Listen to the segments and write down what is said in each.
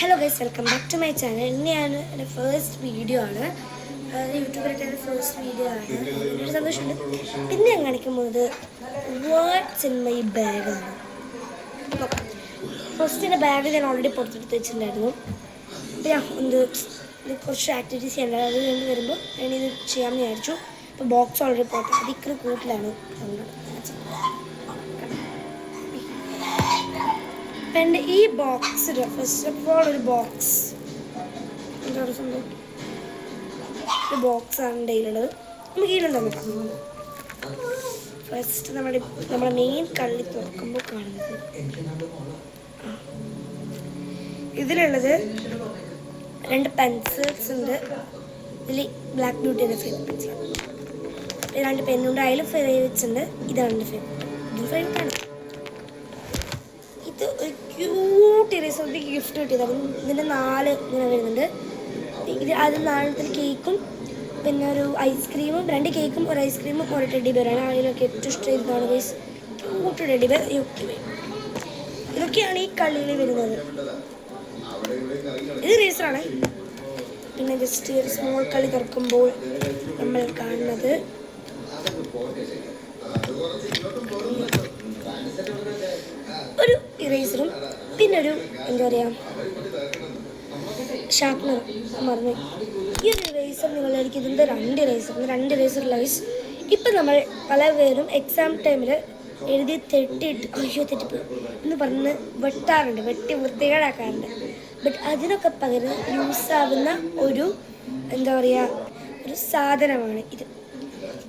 Hello guys, welcome back to my channel. ഇന്നെയാണ് എൻ്റെ first video ആണ്. യൂട്യൂബിലിട്ട് എൻ്റെ ഫസ്റ്റ് വീഡിയോ ആണ്. ഒരു സന്തോഷമുണ്ട്. പിന്നെ ഞാൻ കാണിക്കുന്നത് വാട്ട്സ് ഇൻ മൈ ബാഗാണ്. ഫസ്റ്റ് എൻ്റെ ബാഗ് ഞാൻ ഓൾറെഡി പുറത്തെടുത്ത് വെച്ചിട്ടുണ്ടായിരുന്നു. അപ്പോൾ ഞാൻ ഇത് കുറച്ച് ആക്ടിവിറ്റീസ് ചെയ്യണ്ടായിരുന്നു. അത് കഴിഞ്ഞ് വരുമ്പോൾ ഞാനിത് ചെയ്യാമെന്ന് വിചാരിച്ചു. അപ്പോൾ ബോക്സ് ഓൾറെഡി പുറത്ത് അതിക്കറി കൂട്ടിലാണ്. എൻ്റെ ഈ ബോക്സിൽ ഫസ്റ്റ് ഓഫ് ഓൾ ഒരു ബോക്സ് എന്താണ് സംഭവം, ഒരു ബോക്സാണ് എൻ്റെ കയ്യിലുള്ളത്. നമുക്ക് കയ്യിലുണ്ടാകും. ഫസ്റ്റ് നമ്മുടെ മെയിൻ കള്ളി തുറക്കുമ്പോൾ കാണുന്നത് ഇതിലുള്ളത് 2 പെൻസിൽസ് ഉണ്ട്. ഇതിൽ ബ്ലാക്ക് ബ്യൂട്ടിയുടെ ഫേവറേറ്റ് പെൻസിലാണ്. 2 പെന്നുണ്ട്. അതിൽ ഫേവറേറ്റ്സ് ഉണ്ട്. ഇതാണ് എൻ്റെ ഫേവറേറ്റ്. ഇത് ഫേവറേറ്റാണ്. ഇത് ഒരു ക്യൂട്ട് ഇറേസർ ഗിഫ്റ്റ് കിട്ടിയത്. അപ്പം ഇതിൻ്റെ 4 ഇങ്ങനെ വരുന്നുണ്ട്. ഇത് അത് 4 കേക്കും പിന്നെ ഒരു ഐസ്ക്രീമും, 2 കേക്കും ഒരു ഐസ്ക്രീമും ഒരു ടെഡി ബെയറാണ്. അതിലൊക്കെ ഏറ്റവും ഇഷ്ടം ഇതാണ് ഗൈസ്, ക്യൂട്ട് ടെഡി ബെയർ. ഇതൊക്കെയാണ് ഈ കളിയിൽ വരുന്നത്. ഇത് റേസറാണ്. പിന്നെ ജസ്റ്റ് ഒരു സ്മോൾ കളി തുറക്കുമ്പോൾ നമ്മൾ കാണുന്നത് ഒരു ഇറേസറും പിന്നെ ഒരു എന്താ പറയുക ഷാർപ്നർ മറന്നു. ഈ ഒരു ഇറേസർ നിങ്ങളായിരിക്കും ഇതിൻ്റെ 2 ഇറേസർ ലൈസ്. ഇപ്പം നമ്മൾ പല പേരും എക്സാം ടൈമിൽ എഴുതി തെറ്റിപ്പോയി എന്ന് പറഞ്ഞ് വെട്ടി വൃത്തികേടാക്കാറുണ്ട്. ബട്ട് അതിനൊക്കെ പകരം യൂസാവുന്ന ഒരു എന്താ പറയുക ഒരു സാധനമാണ് ഇത്.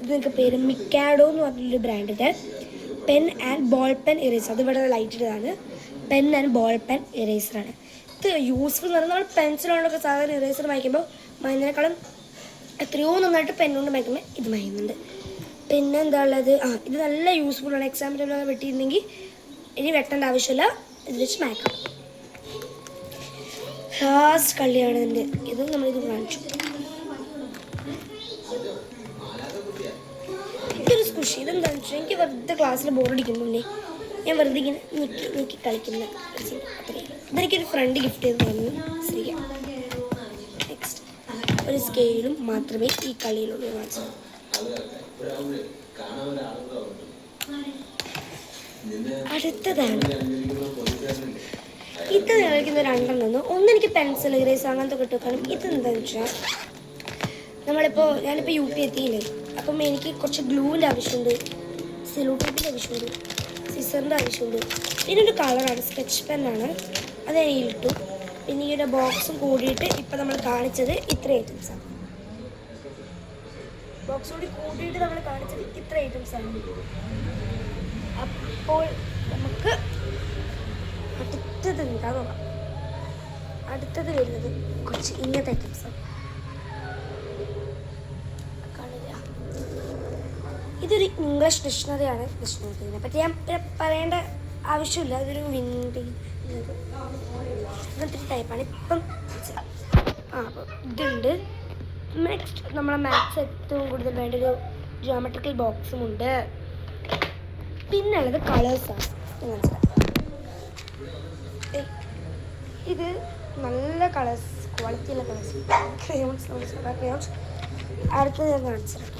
നിങ്ങൾക്ക് പേര് മിക്കാഡോ എന്ന് പറഞ്ഞൊരു ബ്രാൻഡിൻ്റെ pen and ball pen eraser. അത് ഇവിടെ ലൈറ്റിട്ടതാണ്. പെൻ ആൻഡ് ബോൾ പെൻ ഇറേസറാണ്. ഇത് യൂസ്ഫുൾ എന്ന് പറഞ്ഞാൽ നമ്മൾ പെൻസിലുകൊണ്ടൊക്കെ സാധാരണ ഇറേസർ വായിക്കുമ്പോൾ മരുന്നേക്കാളും എത്രയോ നന്നായിട്ട് പെന്നുകൊണ്ട് വായിക്കുമ്പോൾ ഇത് മരുന്നുണ്ട്. പിന്നെ എന്താ ഉള്ളത്, ഇത് നല്ല യൂസ്ഫുള്ളാണ്. എക്സാമിലൊക്കെ വെട്ടിയിരുന്നെങ്കിൽ ഇനി വെട്ടേണ്ട ആവശ്യമില്ല, ഇത് വെച്ച് മായ്ക്കാം. ലാസ്റ്റ് കളിയാണ് ഇതിൻ്റെ. ഇത് നമ്മളിത് കാണിച്ചു. ഇതൊരു സ്കുഷി. ഇതെന്താണെന്ന് വെച്ചാൽ എനിക്ക് വെറുതെ ക്ലാസ്സിൽ ബോറടിക്കുന്നുണ്ടേ ഞാൻ വെറുതെ ഇങ്ങനെ നോക്കി കളിക്കുന്ന അത്രയും. ഇതെനിക്കൊരു ഫ്രണ്ട് ഗിഫ്റ്റ് ചെയ്ത് തന്നു, ശ്രീയ. നെക്സ്റ്റ് ഒരു സ്കെയിലും മാത്രമേ ഈ കളിയിലുള്ളൂ. കാണിച്ചത് അടുത്തതാണ്. ഇത് കളിക്കുന്ന 2 ഒന്നെനിക്ക് പെൻസിൽ ഇറേസ് അങ്ങനത്തെ കിട്ടും. ഇതെന്താണെന്ന് വെച്ചാൽ ഞാനിപ്പോൾ UP എത്തിയില്ലേ, അപ്പം എനിക്ക് കുറച്ച് ഗ്ലൂവിൻ്റെ ആവശ്യമുണ്ട്, സെലോ ടേപ്പിൻ്റെ ആവശ്യമുണ്ട്, സിസറിൻ്റെ ആവശ്യമുണ്ട്. പിന്നെ ഒരു കളറാണ്, സ്കെച്ച് പെന്നാണ്. അത് ഞാൻ ഇട്ടു. പിന്നെ ഈ ഒരു ബോക്സും കൂടിയിട്ട് ഇപ്പം നമ്മൾ കാണിച്ചത് ഇത്ര ഐറ്റംസാണ്. ബോക്സ് കൂടിയിട്ട് നമ്മൾ കാണിച്ചത് ഇത്ര ഐറ്റംസാണ്. അപ്പോൾ നമുക്ക് അടുത്തത് എന്താ നോക്കാം. അടുത്തത് വരുന്നത് കുറച്ച് ഇങ്ങനത്തെ ഐറ്റംസാണ്. ഇതൊരു ഇംഗ്ലീഷ് ഡിക്ഷണറിയാണ്. ഡിക്ഷണറിനെ പറ്റി ഞാൻ പറയേണ്ട ആവശ്യമില്ല. ഇതൊരു വിൻഡിങ് അങ്ങനത്തെ ടൈപ്പാണ്. ഇപ്പം അപ്പോൾ ഇതുണ്ട്. നെക്സ്റ്റ് നമ്മളെ മാത്സ് ഏറ്റവും കൂടുതൽ വേണ്ട ഒരു ജിയോമെട്രിക്കൽ ബോക്സും ഉണ്ട്. പിന്നെ ഉള്ളത് കളേഴ്സാണ്. ഇത് നല്ല കളേഴ്സ്, ക്വാളിറ്റിയുള്ള കളേഴ്സ്, ക്രയോൺസ്. അടുത്തത് ഞാൻ കാണിച്ചിട്ടുണ്ട്.